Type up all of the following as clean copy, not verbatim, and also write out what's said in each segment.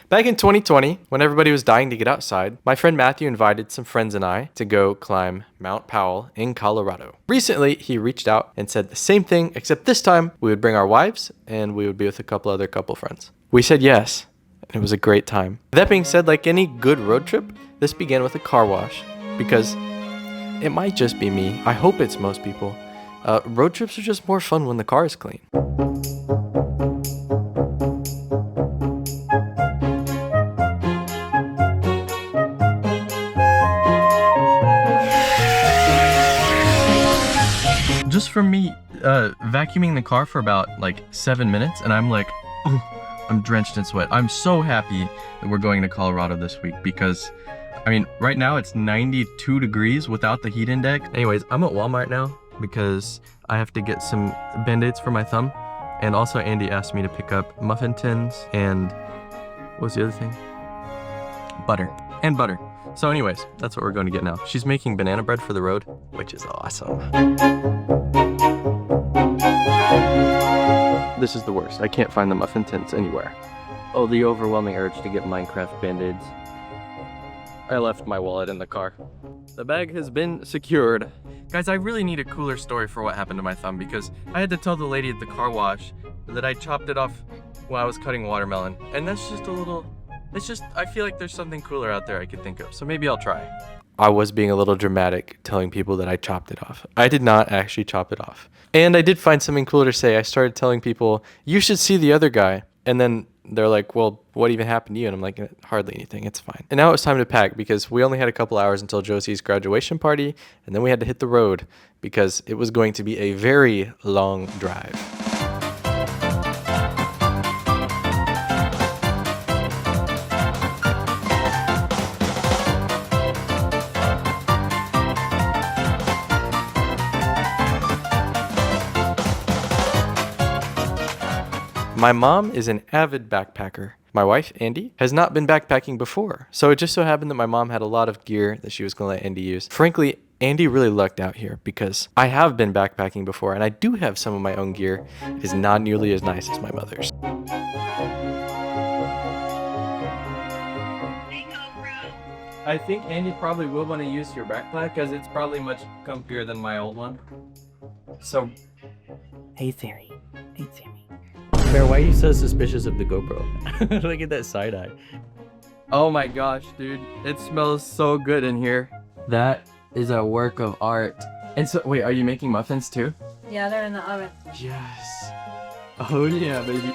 Back in 2020, when everybody was dying to get outside, my friend Matthew invited some friends and I to go climb Mount Powell in Colorado. Recently, he reached out and said the same thing, except this time we would bring our wives and we would be with a couple other couple friends. We said yes, and it was a great time. That being said, like any good road trip, this began with a car wash because it might just be me. I hope it's most people. Road trips are just more fun when the car is clean. Just from me vacuuming the car for about like 7 minutes, and I'm like, oh, I'm drenched in sweat. I'm so happy that we're going to Colorado this week because, I mean, right now it's 92 degrees without the heat index. Anyways, I'm at Walmart now because I have to get some Band-Aids for my thumb. And also Andie asked me to pick up muffin tins and what was the other thing? Butter. And butter. So anyways, that's what we're going to get now. She's making banana bread for the road, which is awesome. This is the worst. I can't find the muffin tins anywhere. Oh, the overwhelming urge to get Minecraft Band-Aids. I left my wallet in the car. The bag has been secured. Guys, I really need a cooler story for what happened to my thumb because I had to tell the lady at the car wash that I chopped it off while I was cutting watermelon. And that's just a little, I feel like there's something cooler out there I could think of. So maybe I'll try. I was being a little dramatic telling people that I chopped it off. I did not actually chop it off. And I did find something cooler to say. I started telling people, you should see the other guy. And then they're like, well, what even happened to you? And I'm like, hardly anything, it's fine. And now it's time to pack because we only had a couple hours until Josie's graduation party, and then we had to hit the road because it was going to be a very long drive. My mom is an avid backpacker. My wife, Andie, has not been backpacking before. So it just so happened that my mom had a lot of gear that she was going to let Andie use. Frankly, Andie really lucked out here because I have been backpacking before and I do have some of my own gear. It is not nearly as nice as my mother's. I think Andie probably will want to use your backpack because it's probably much comfier than my old one. So, Hey Theory. Hey Theory. Bear, why are you so suspicious of the GoPro? Look at that side eye. oh my gosh, dude. It smells so good in here. That is a work of art. And so, wait, are you making muffins too? Yeah, they're in the oven. Yes. Oh yeah, baby.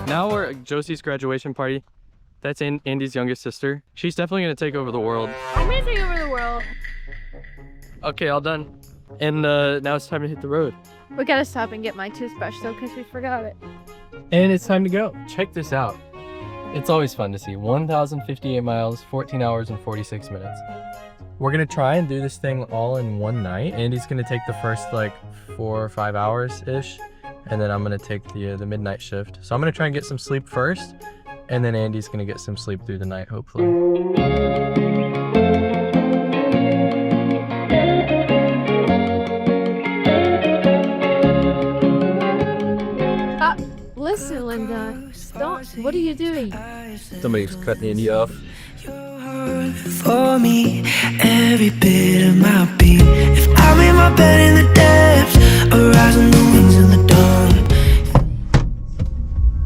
Now we're at Josie's graduation party. That's Andie's youngest sister. She's definitely gonna take over the world. I'm gonna take over the world. Okay, all done. And now it's time to hit the road. We gotta stop and get my toothbrush though, because we forgot it. And it's time to go. Check this out. It's always fun to see. 1,058 miles, 14 hours and 46 minutes. We're gonna try and do this thing all in one night. Andie's gonna take the first like 4 or 5 hours-ish. And then I'm gonna take the midnight shift. So I'm gonna try and get some sleep first. And then Andie's gonna get some sleep through the night, hopefully. Listen, Linda. Don't. What are you doing? Somebody's cutting Andie off. For me, every bit of my being. If I'm in my bed in the depths, or rise on the wings of the dawn.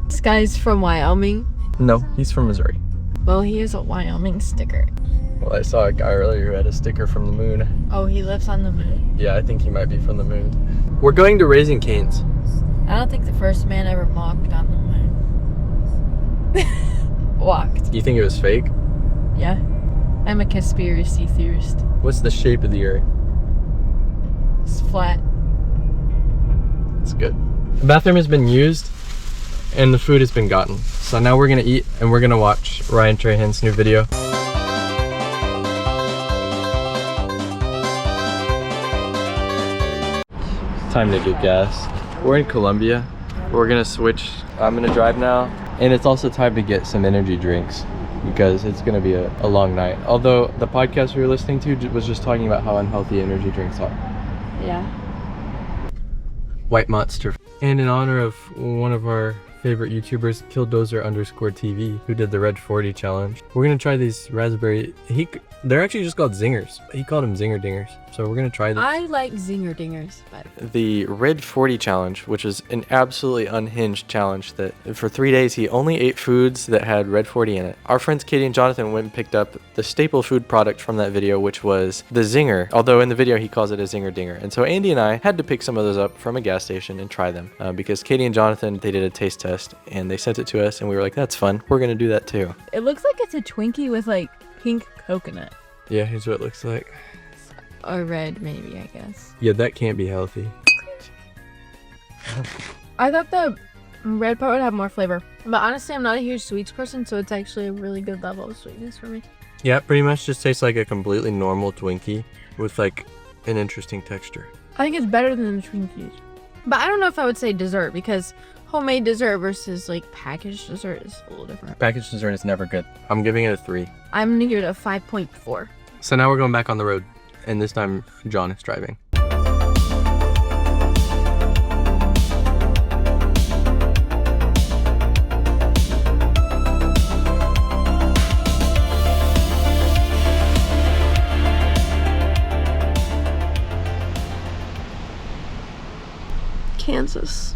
This guy's from Wyoming. No, he's from Missouri. Well, he has a Wyoming sticker. Well, I saw a guy earlier who had a sticker from the moon. Oh, he lives on the moon. Yeah, I think he might be from the moon. We're going to Raising Cane's. I don't think the first man ever walked on the moon. Walked. You think it was fake? Yeah. I'm a conspiracy theorist. What's the shape of the earth? It's flat. It's good. The bathroom has been used and the food has been gotten. So now we're gonna eat and we're gonna watch Ryan Trahan's new video. Time to get gas. We're in Colombia. We're gonna switch. I'm gonna drive now. And it's also time to get some energy drinks because it's gonna be a long night. Although the podcast we were listening to was just talking about how unhealthy energy drinks are. Yeah. White Monster. And in honor of one of our favorite YouTubers, Killdozer_TV, who did the Red 40 challenge, we're gonna try these raspberry. They're actually just called zingers. He called them zinger dingers. So we're gonna try this. I like zinger dingers, but The Red 40 challenge, which is an absolutely unhinged challenge that for 3 days he only ate foods that had Red 40 in it. Our friends Katie and Jonathan went and picked up the staple food product from that video, which was the zinger, although in the video he calls it a zinger dinger. And so Andy and I had to pick some of those up from a gas station and try them because Katie and Jonathan, they did a taste test and they sent it to us and we were like, that's fun, we're gonna do that too. it looks like it's a Twinkie with like pink coconut. Yeah, here's what it looks like. Or red, maybe, I guess. Yeah, that can't be healthy. I thought the red part would have more flavor. But honestly, I'm not a huge sweets person, so it's actually a really good level of sweetness for me. Yeah, pretty much just tastes like a completely normal Twinkie with like an interesting texture. I think it's better than the Twinkies. But I don't know if I would say dessert, because homemade dessert versus like packaged dessert is a little different. Packaged dessert is never good. I'm giving it a 3. I'm gonna give it a 5.4. So now we're going back on the road, and this time John is driving. Kansas.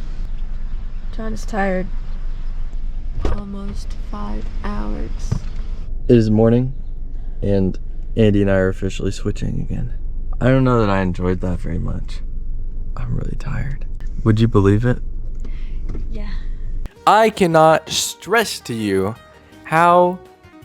John is tired. Almost 5 hours. It is morning, and Andy and I are officially switching again. I don't know that I enjoyed that very much. I'm really tired. Would you believe it? Yeah. I cannot stress to you how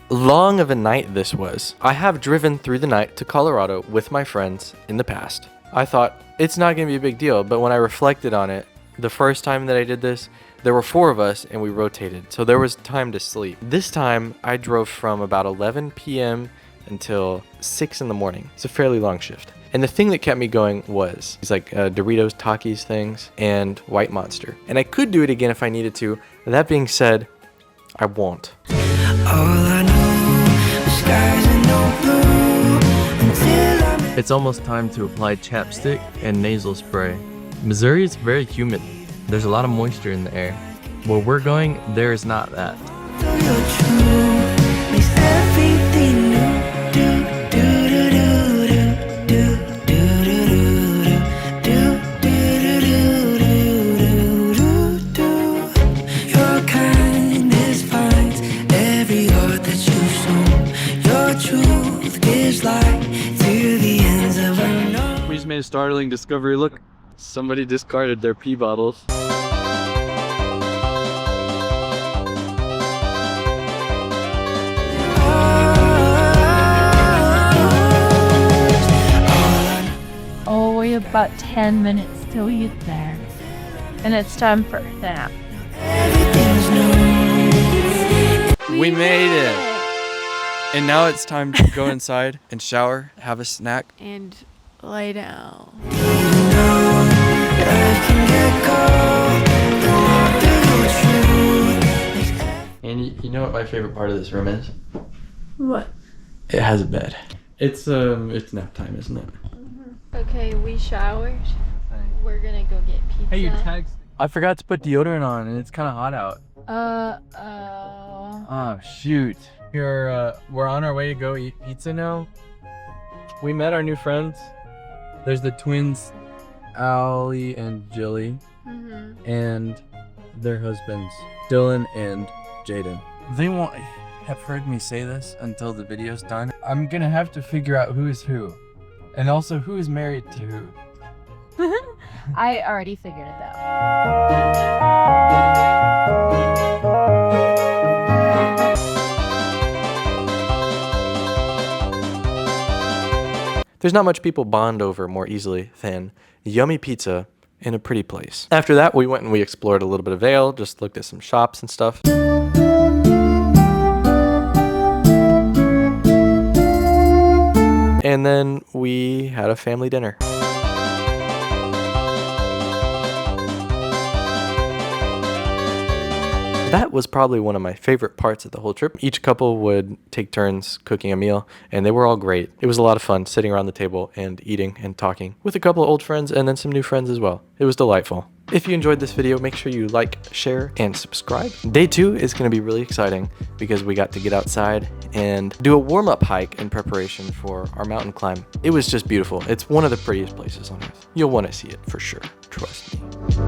long of a night this was. I have driven through the night to Colorado with my friends in the past. I thought it's not going to be a big deal, but when I reflected on it, the first time that I did this, there were 4 of us and we rotated, so there was time to sleep. This time I drove from about 11 p.m. until 6 in the morning. It's a fairly long shift. And the thing that kept me going was these like Doritos Takis things and White Monster. And I could do it again if I needed to. That being said, I won't. All I know, the skies are no blue until I met It's almost time to apply chapstick and nasal spray. Missouri is very humid. There's a lot of moisture in the air. Where we're going, there is not that. you're true. Makes everything new. Do, do, do, do, do, do, do, do, do, do, do, do, do, do. Your kindness finds every heart that you've sown. Your truth gives light to the ends of unknown. We just made a startling discovery. Look, somebody discarded their pee bottles. Oh, we have about 10 minutes till we get there. And it's time for a nap. Everything's new. We made it! And now it's time to go inside and shower, have a snack. And lay down. And you know what my favorite part of this room is? What? It has a bed. It's nap time, isn't it? Okay, we showered. We're gonna go get pizza. Hey, your tags. I forgot to put deodorant on, and it's kind of hot out. Oh shoot. We're on our way to go eat pizza now. We met our new friends. There's the twins, Allie and Jilly, and their husbands, Dylan and Jaden. They won't have heard me say this until the video's done. I'm gonna have to figure out who is who, and also who is married to who. I already figured it out. There's not much people bond over more easily than yummy pizza in a pretty place. After that, we went and we explored a little bit of Vail, just looked at some shops and stuff. And then we had a family dinner. That was probably one of my favorite parts of the whole trip. Each couple would take turns cooking a meal, and they were all great. It was a lot of fun sitting around the table and eating and talking with a couple of old friends and then some new friends as well. It was delightful. If you enjoyed this video, make sure you like, share, and subscribe. Day 2 is going to be really exciting because we got to get outside and do a warm-up hike in preparation for our mountain climb. It was just beautiful. It's one of the prettiest places on earth. You'll want to see it for sure. Trust me.